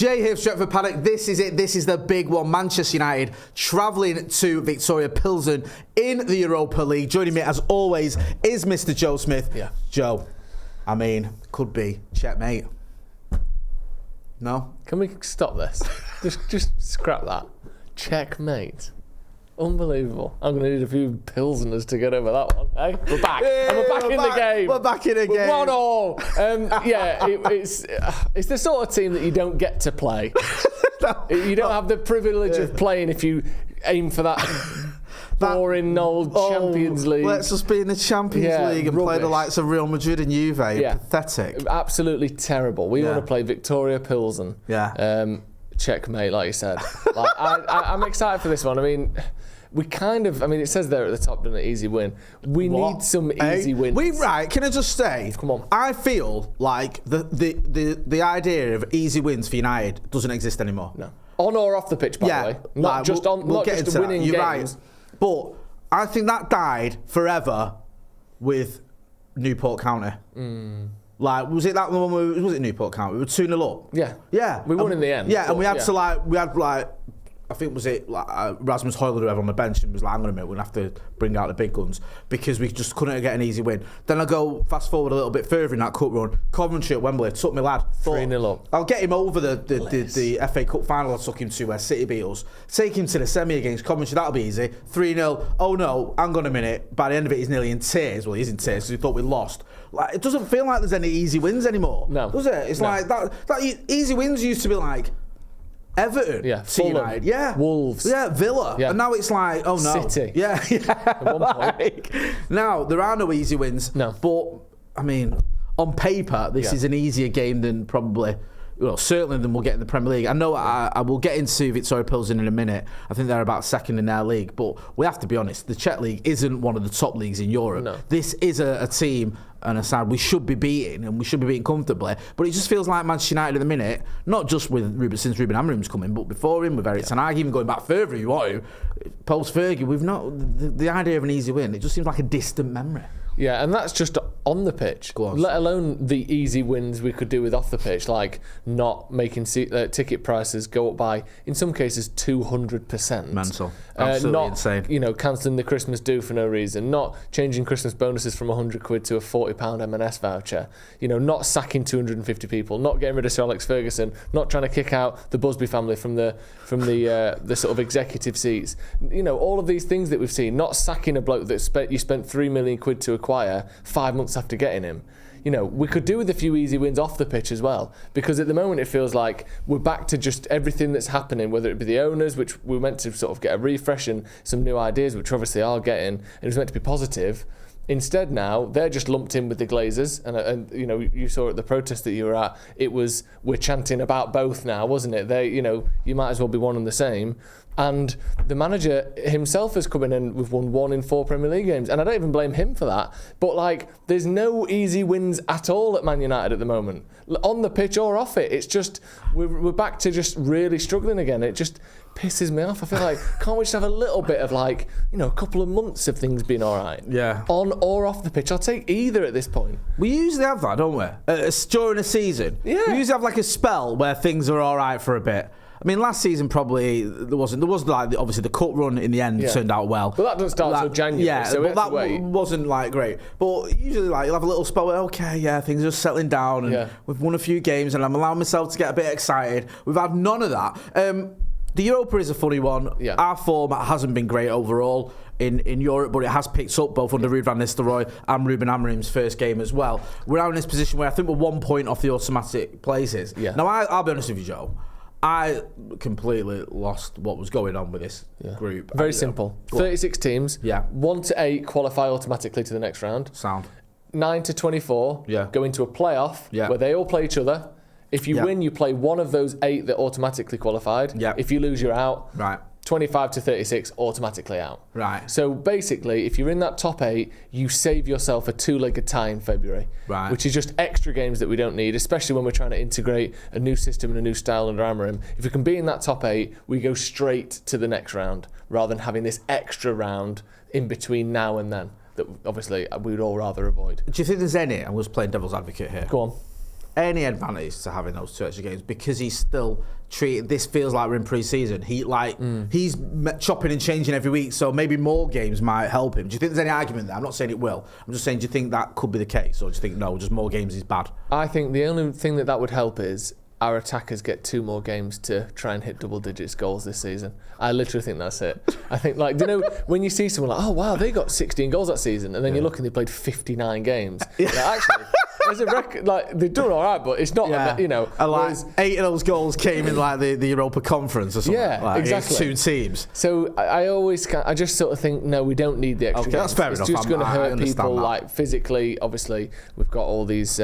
Jay here, Stretford, Paddock. This is it. This is the big one. Manchester United travelling to Viktoria Plzeň in the Europa League. Joining me, as always, is Mr. Joe Smith. Yeah. Joe, I mean, could be checkmate. No? Can we stop this? just scrap that. Checkmate. Unbelievable. I'm going to need a few Pilsners to get over that one. Hey, we're back. And we're back in the game. We're back in the game. 1-1. It's the sort of team that you don't get to play. No. You don't have the privilege of playing if you aim for that boring old Champions League. Let's just be in the Champions League and play the likes of Real Madrid and Juve. Yeah. Pathetic. Absolutely terrible. We want to play Viktoria Plzeň. Yeah. Checkmate, like you said. I'm excited for this one. I mean, it says there at the top, doesn't it, easy win. We need some easy wins. Can I just say? Come on. I feel like the idea of easy wins for United doesn't exist anymore. No. On or off the pitch, by the way. Not just winning games. You're right. But I think that died forever with Newport County. Like, was it that one? Was it Newport County? We were 2-0 up. Yeah. Yeah. We won in the end. Yeah, and we had I think Rasmus Højlund, whoever on the bench, and was like, hang on a minute, we're going to have to bring out the big guns because we just couldn't get an easy win. Then I go fast forward a little bit further in that cup run. Coventry at Wembley took me lad. 3-0 up. I'll get him over the FA Cup final I took him to where City beat us. Take him to the semi against Coventry, that'll be easy. 3-0. Oh no, hang on a minute. By the end of it, he's nearly in tears. Well, he's in tears because he thought we lost. Like, it doesn't feel like there's any easy wins anymore. No. Does it? It's like that easy wins used to be like Everton, Fulham, Wolves, Villa, and now it's like, oh no, City, At one point. Now there are no easy wins. No, but I mean, on paper, this is an easier game than probably. Well, certainly than we'll get in the Premier League. I know I will get into Viktoria Plzeň in a minute. I think they're about second in their league, but we have to be honest. The Czech League isn't one of the top leagues in Europe. No. This is a team and a side we should be beating, and we should be beating comfortably. But it just feels like Manchester United at the minute, not just since Ruben Amorim's come in, but before him with Erik Ten Hag, even going back further if you want to, post Fergie, we've not the idea of an easy win. It just seems like a distant memory. Yeah, and that's just on the pitch, let alone the easy wins we could do with off the pitch, like not making ticket prices go up by, in some cases, 200%. Mental. Absolutely insane. Cancelling the Christmas do for no reason, not changing Christmas bonuses from £100 to a £40 M&S voucher, not sacking 250 people, not getting rid of Sir Alex Ferguson, not trying to kick out the Busby family from the sort of executive seats. All of these things that we've seen, not sacking a bloke that you spent £3 million to acquire 5 months after getting him. We could do with a few easy wins off the pitch as well, because at the moment it feels like we're back to just everything that's happening, whether it be the owners, which we're meant to sort of get a refresh and some new ideas, which obviously are getting, and it was meant to be positive. Instead now, they're just lumped in with the Glazers, and you saw at the protest that you were at, we're chanting about both now, wasn't it? You might as well be one and the same. And the manager himself has come in and we've won 1 in 4 Premier League games, and I don't even blame him for that. But there's no easy wins at all at Man United at the moment, on the pitch or off it. It's just we're back to just really struggling again. It just pisses me off. I feel like, can't we just have a little bit of a couple of months of things being all right? Yeah. On or off the pitch. I'll take either at this point. We usually have that, don't we? During a season. Yeah. We usually have a spell where things are all right for a bit. I mean, last season probably there was obviously the cup run in the end turned out well. But that doesn't start until January. Yeah, so but that wasn't great. But usually you'll have a little spell where things are just settling down, and we've won a few games, and I'm allowing myself to get a bit excited. We've had none of that. The Europa is a funny one. Yeah. Our format hasn't been great overall in Europe, but it has picked up both under Ruud van Nistelrooy and Ruben Amorim's first game as well. We're now in this position where I think we're 1 point off the automatic places. Yeah. Now, I'll be honest with you, Joe. I completely lost what was going on with this group. Very simple. 36 teams. Yeah. 1 to 8 qualify automatically to the next round. Sound. 9 to 24 go into a playoff where they all play each other. If you win, you play one of those 8 that automatically qualified. Yeah. If you lose, you're out. Right. 25 to 36 automatically out. Right. So basically, if you're in that top 8, you save yourself a 2-legged tie in February. Right. Which is just extra games that we don't need, especially when we're trying to integrate a new system and a new style under Amorim. If we can be in that top 8, we go straight to the next round, rather than having this extra round in between now and then that obviously we would all rather avoid. Do you think there's any, I was playing devil's advocate here, go on, any advantage to having those 2 extra games because he's still treated. This feels like we're in pre-season. He's chopping and changing every week, so maybe more games might help him. Do you think there's any argument there? I'm not saying it will. I'm just saying, do you think that could be the case, or do you think no, just more games is bad? I think the only thing that would help is our attackers get 2 more games to try and hit double digits goals this season. I literally think that's it. I think, like, do you know, when you see someone like, oh wow, they got 16 goals that season, and then you look and they played 59 games. Like, actually, there's a record, like, they've done all right, but it's not, you know. And like 8 of those goals came in like the Europa Conference or something. Yeah, like, exactly. 2 teams. So I just sort of think, no, we don't need the extra games. That's fair enough. It's just going to hurt people, like, physically. Obviously, we've got all these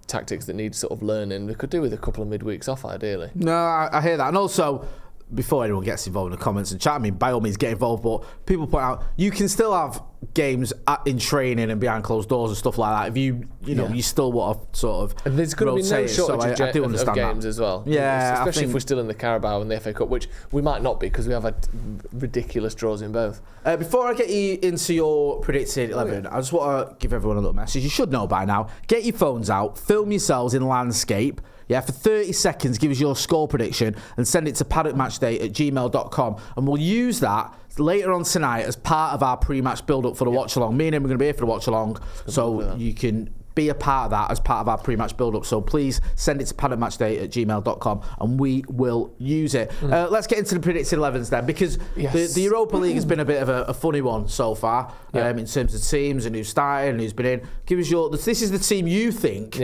tactics that need sort of learning. We could do with a couple of midweeks off, ideally. No, I hear that. And also, before anyone gets involved in the comments and chat, I mean, by all means get involved, but people point out you can still have games in training and behind closed doors and stuff like that if you know you still want to sort of and there's going to be no shortage of games that as well. Yeah, especially if we're still in the Carabao and the FA Cup, which we might not be because we have had ridiculous draws in both. Before I get you into your predicted 11, I just want to give everyone a little message. You should know by now. Get your phones out, film yourselves in landscape. Yeah, for 30 seconds, give us your score prediction and send it to paddockmatchday@gmail.com. And we'll use that later on tonight as part of our pre-match build-up for the watch-along. Me and him are going to be here for the watch-along, so you can be a part of that as part of our pre-match build-up. So please send it to paddockmatchday@gmail.com and we will use it. Let's get into the predicted 11s then, because the Europa League has been a bit of a funny one so far in terms of teams and who's started and who's been in. Give us your... This is the team you think...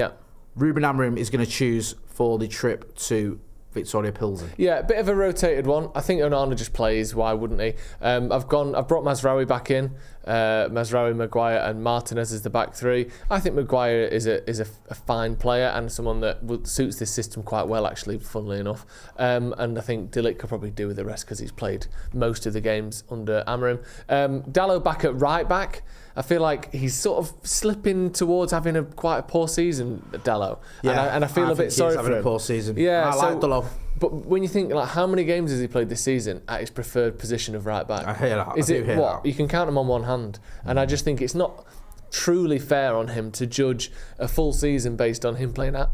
Ruben Amorim is going to choose for the trip to Viktoria Plzeň. Yeah, a bit of a rotated one. I think Onana just plays. Why wouldn't he? I've brought Mazraoui back in. Mazraoui, Maguire, and Martinez as the back 3. I think Maguire is a fine player and someone that suits this system quite well, actually, funnily enough. And I think De Ligt could probably do with the rest because he's played most of the games under Amorim. Dalot back at right back. I feel like he's sort of slipping towards having quite a poor season, Dalot. Yeah, and I feel a bit sorry for him. Having a poor season. Yeah, I like Dalot. But when you think, like, how many games has he played this season at his preferred position of right back? I hear that. Is it what? You can count them on one hand. And I just think it's not truly fair on him to judge a full season based on him playing out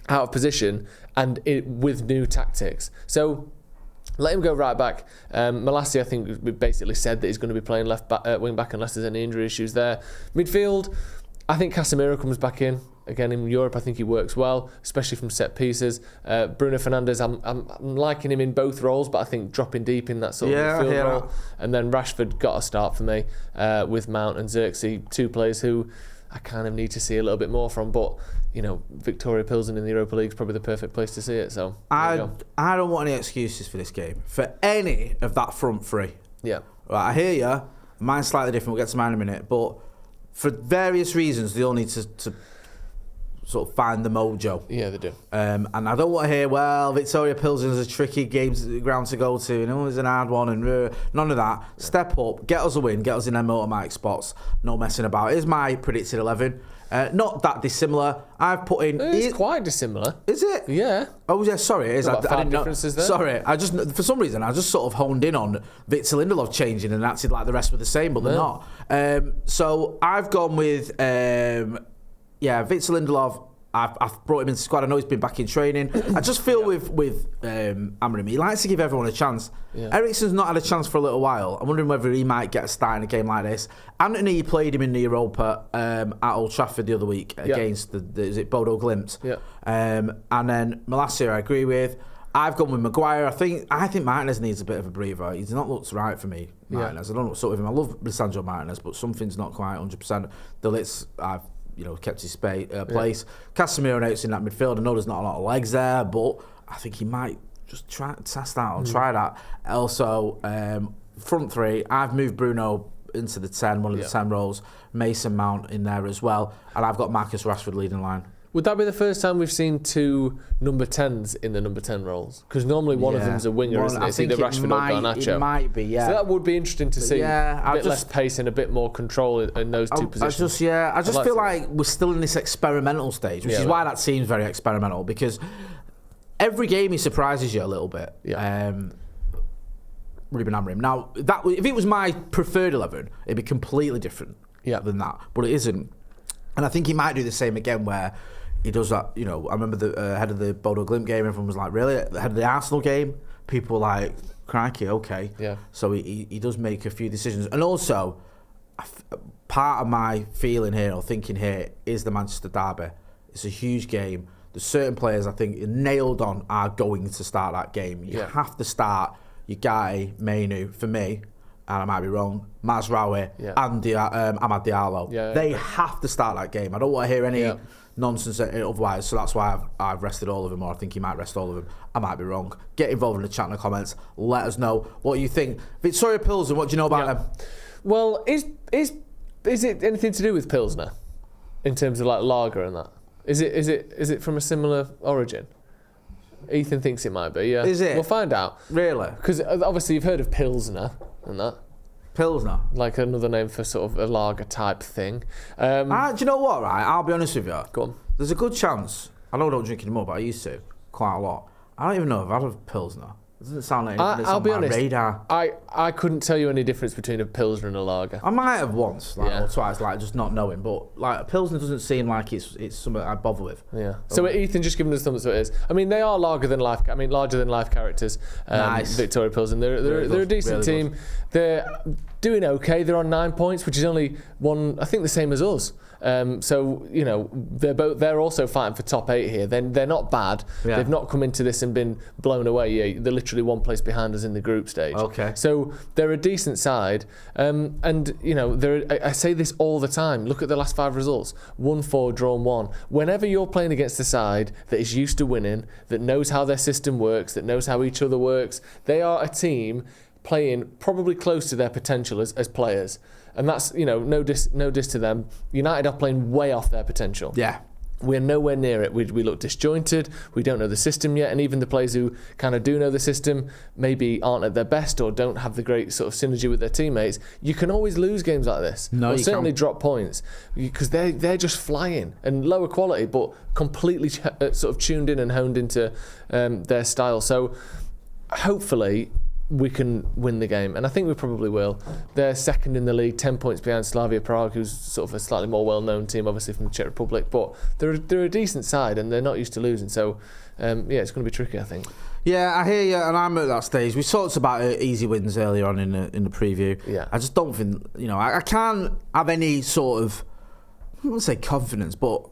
of position and with new tactics. So let him go right back. Malassi, I think, we basically said that he's going to be playing wing back unless there's any injury issues there. Midfield, I think Casemiro comes back in. Again, in Europe, I think he works well, especially from set pieces. Bruno Fernandes, I'm liking him in both roles, but I think dropping deep in that sort of midfield role. And then Rashford got a start for me with Mount and Xerxes, 2 players who I kind of need to see a little bit more from. But, you know, Viktoria Plzeň in the Europa League is probably the perfect place to see it. So I don't want any excuses for this game, for any of that front 3. Yeah. Right, I hear you. Mine's slightly different. We'll get to mine in a minute. But for various reasons, they all need to sort of find the mojo. Yeah, they do. And I don't want to hear, well, Viktoria Plzeň is a tricky ground to go to, and it's an hard one, and none of that. Yeah. Step up, get us a win, get us in them automatic spots, no messing about. Here's my predicted 11. Not that dissimilar. I've put in... It's quite dissimilar. Is it? Yeah. Oh, yeah, sorry. It is. I didn't know. There? Sorry. For some reason, I just sort of honed in on Victor Lindelof changing and acted like the rest were the same, but they're not. So I've gone with... Victor Lindelof, I've brought him into the squad. I know he's been back in training. I just feel with Amorim, he likes to give everyone a chance. Yeah. Eriksen's not had a chance for a little while. I'm wondering whether he might get a start in a game like this. Anthony played him in the Europa at Old Trafford the other week against is it Bodo Glimt? Yeah. And then Malassi, I agree with. I've gone with Maguire. I think Martinez needs a bit of a breather. He's not looked right for me, Martinez. I don't know what's up with him. I love Lisandro Martinez, but something's not quite 100%. The Litz, I've kept his place. Casemiro and Eriksen in that midfield. I know there's not a lot of legs there, but I think he might just test that or try that. Also, front 3, I've moved Bruno into the 10, one of the 10 roles. Mason Mount in there as well. And I've got Marcus Rashford leading line. Would that be the first time we've seen 2 number 10s in the number 10 roles? Because normally one of them's a winger, isn't it? It's either Rashford or Garnacho. It might be, yeah. So that would be interesting to see. A bit less pace and a bit more control in those 2 positions. I just feel like we're still in this experimental stage, which is why that seems very experimental, because every game he surprises you a little bit. Yeah. Ruben Amorim. Now, if it was my preferred 11, it'd be completely different than that. But it isn't. And I think he might do the same again where he does that. You know, I remember the head of the Bodo Glimt game. Everyone was like, "Really?" The head of the Arsenal game, people were like, "Crikey, okay." Yeah. So he does make a few decisions, and also part of my feeling here or thinking here is the Manchester derby. It's a huge game. There's certain players I think nailed on are going to start that game. You have to start your guy Mainu for me. And I might be wrong, Mazraoui and Amad Diallo. They have to start that game. I don't want to hear any nonsense otherwise, so that's why I've rested all of them, or I think he might rest all of them. I might be wrong. Get involved in the chat in the comments. Let us know what you think. Viktoria Plzeň, what do you know about them? Well, is it anything to do with Pilsner in terms of like lager and that? Is it from a similar origin? Ethan thinks it might be, yeah. Is it? We'll find out. Really? Because obviously you've heard of Pilsner and that. Pilsner? Like another name for sort of a lager type thing. Do you know what, right? I'll be honest with you. Go on. There's a good chance, I know I don't drink anymore, but I used to, quite a lot. I don't even know if I've had a Pilsner. It doesn't sound like anything that's on my radar. I couldn't tell you any difference between a Pilsner and a lager. I might have once, or twice, just not knowing. But a Pilsner doesn't seem like it's something I'd bother with. Yeah. So Ethan just giving us thumbs up. It is. I mean, they are larger than life characters. Nice. Viktoria Plzeň. They're a decent team. Good. They're doing okay. They're on 9 points, which is only one. I think the same as us. So you know they're also fighting for top 8 here. They're not bad. Yeah. They've not come into this and been blown away. Yeah, they're literally one place behind us in the group stage. Okay. So they're a decent side, and you know I say this all the time. Look at the last 5 results: 1-4, drawn 1. Whenever you're playing against a side that is used to winning, that knows how their system works, that knows how each other works, they are a team playing probably close to their potential as players. And that's, you know, no diss to them. United are playing way off their potential. Yeah. We're nowhere near it. We look disjointed. We don't know the system yet. And even the players who kind of do know the system maybe aren't at their best or don't have the great sort of synergy with their teammates. You can always lose games like this. No, or you certainly can't. Drop points because they're just flying and lower quality, but completely sort of tuned in and honed into their style. So hopefully we can win the game, and I think we probably will. They're second in the league, 10 points behind Slavia Prague, who's sort of a slightly more well-known team, obviously from the Czech Republic, but they're a decent side and they're not used to losing, so it's going to be tricky, I think. Yeah, I hear you, and I'm at that stage. We talked about easy wins earlier on in the preview. Yeah. I just don't think, I can't have any sort of, I wouldn't say confidence, but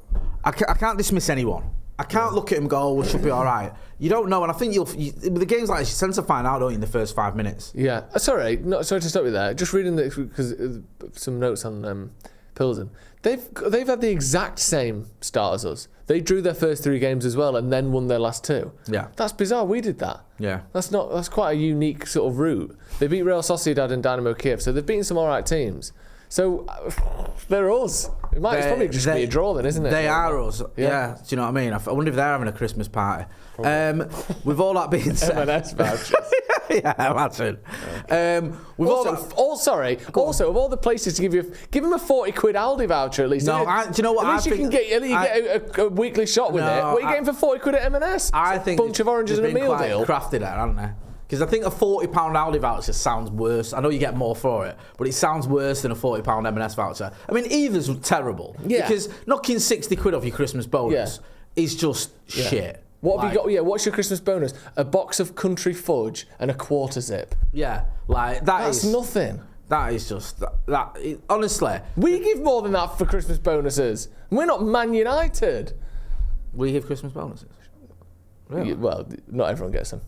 I can't dismiss anyone. I can't look at him and go, we should be all right. You don't know, and I think with the games like this, you tend to find out, don't you, in the first 5 minutes. Yeah. Sorry to stop you there. Just reading because some notes on Plzeň. They've had the exact same start as us. They drew their first 3 games as well, and then won their last 2. Yeah. That's bizarre. We did that. Yeah. That's quite a unique sort of route. They beat Real Sociedad and Dynamo Kiev, so they've beaten some all right teams. So they're us. It's probably just be a draw then, isn't it? They are us. Yeah. Do you know what I mean? I wonder if they're having a Christmas party. With all that being said, M&S vouchers. Yeah, imagine. Also, of all the places to give him a 40 quid Aldi voucher at least. No, do you know what? At least you can get a weekly shot with it. What are you getting for 40 quid at M&S? I think bunch of oranges and a meal deal. Crafted there, haven't they? Because I think a £40 Aldi voucher sounds worse. I know you get more for it, but it sounds worse than a £40 M&S voucher. I mean, either's terrible. Yeah. Because knocking 60 quid off your Christmas bonus is just shit. What have you got? Yeah, what's your Christmas bonus? A box of country fudge and a quarter zip. Yeah, that's nothing. That is just honestly. We give more than that for Christmas bonuses. We're not Man United. We give Christmas bonuses. Really? Well, not everyone gets them.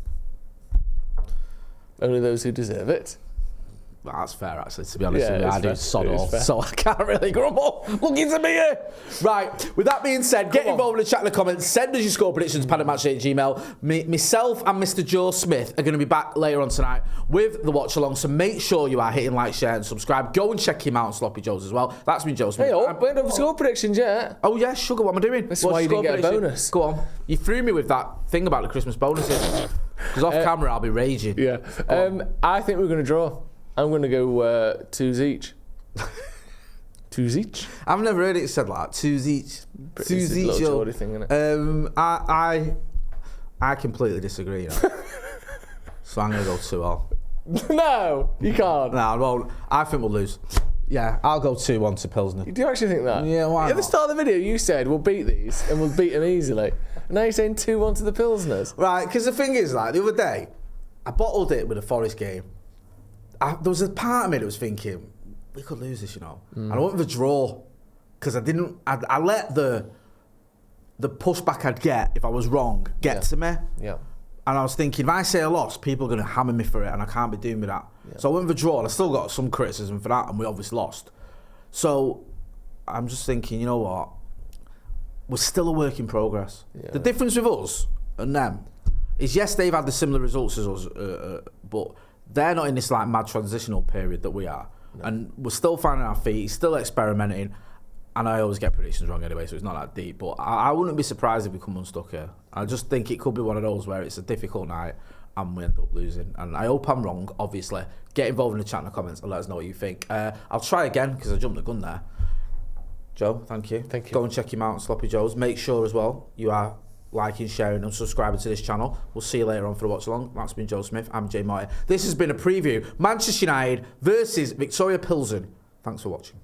Only those who deserve it. Well, that's fair, actually, to be honest with you. I do sod all, fair. so I can't really grumble. Lucky to be here. Right, with that being said, get involved in the chat in the comments. Send us your score predictions, paddockmatch@gmail.com. Myself and Mr. Joe Smith are going to be back later on tonight with the watch along, so make sure you are hitting like, share and subscribe. Go and check him out on Sloppy Joe's as well. That's me, Joe Smith. Hey, we don't have score predictions yet. Oh, yeah, sugar, what am I doing? That's why you didn't get a bonus. Go on. You threw me with that thing about the Christmas bonuses. Because off camera, I'll be raging. Yeah. I think we're going to draw. I'm going to go 2s each. 2s each? I've never heard it said like that. 2s each. 2s each. Little Geordie thing, isn't it? I completely disagree. So I'm going to go 2-2. No, you can't. No, I won't. I think we'll lose. Yeah, I'll go 2-1 to Pilsner. Do you actually think that? Yeah, why At the start of the video, you said, we'll beat these, and we'll beat them easily. And now you're saying 2-1 to the Pilsners. Right, because the thing is, like, the other day, I bottled it with a Forest game. There was a part of me that was thinking, we could lose this, you know. And I went with a draw, because I let the pushback I'd get if I was wrong get to me. Yeah. And I was thinking, if I say a loss, people are going to hammer me for it, and I can't be doing with that. Yeah. So I went with a draw, and I still got some criticism for that, and we obviously lost. So I'm just thinking, you know what? We're still a work in progress. Yeah. The difference with us and them is, yes, they've had the similar results as us, but they're not in this like mad transitional period that we are. No. And we're still finding our feet, still experimenting. And I always get predictions wrong anyway, so it's not that deep. But I wouldn't be surprised if we come unstuck here. I just think it could be one of those where it's a difficult night and we end up losing. And I hope I'm wrong, obviously. Get involved in the chat in the comments and let us know what you think. I'll try again, because I jumped the gun there. Joe, thank you. Thank you. Go and check him out on Sloppy Joe's. Make sure as well you are liking, sharing and subscribing to this channel. We'll see you later on for the watch along. That's been Joe Smith. I'm Jay Martin. This has been a preview. Manchester United versus Viktoria Plzeň. Thanks for watching.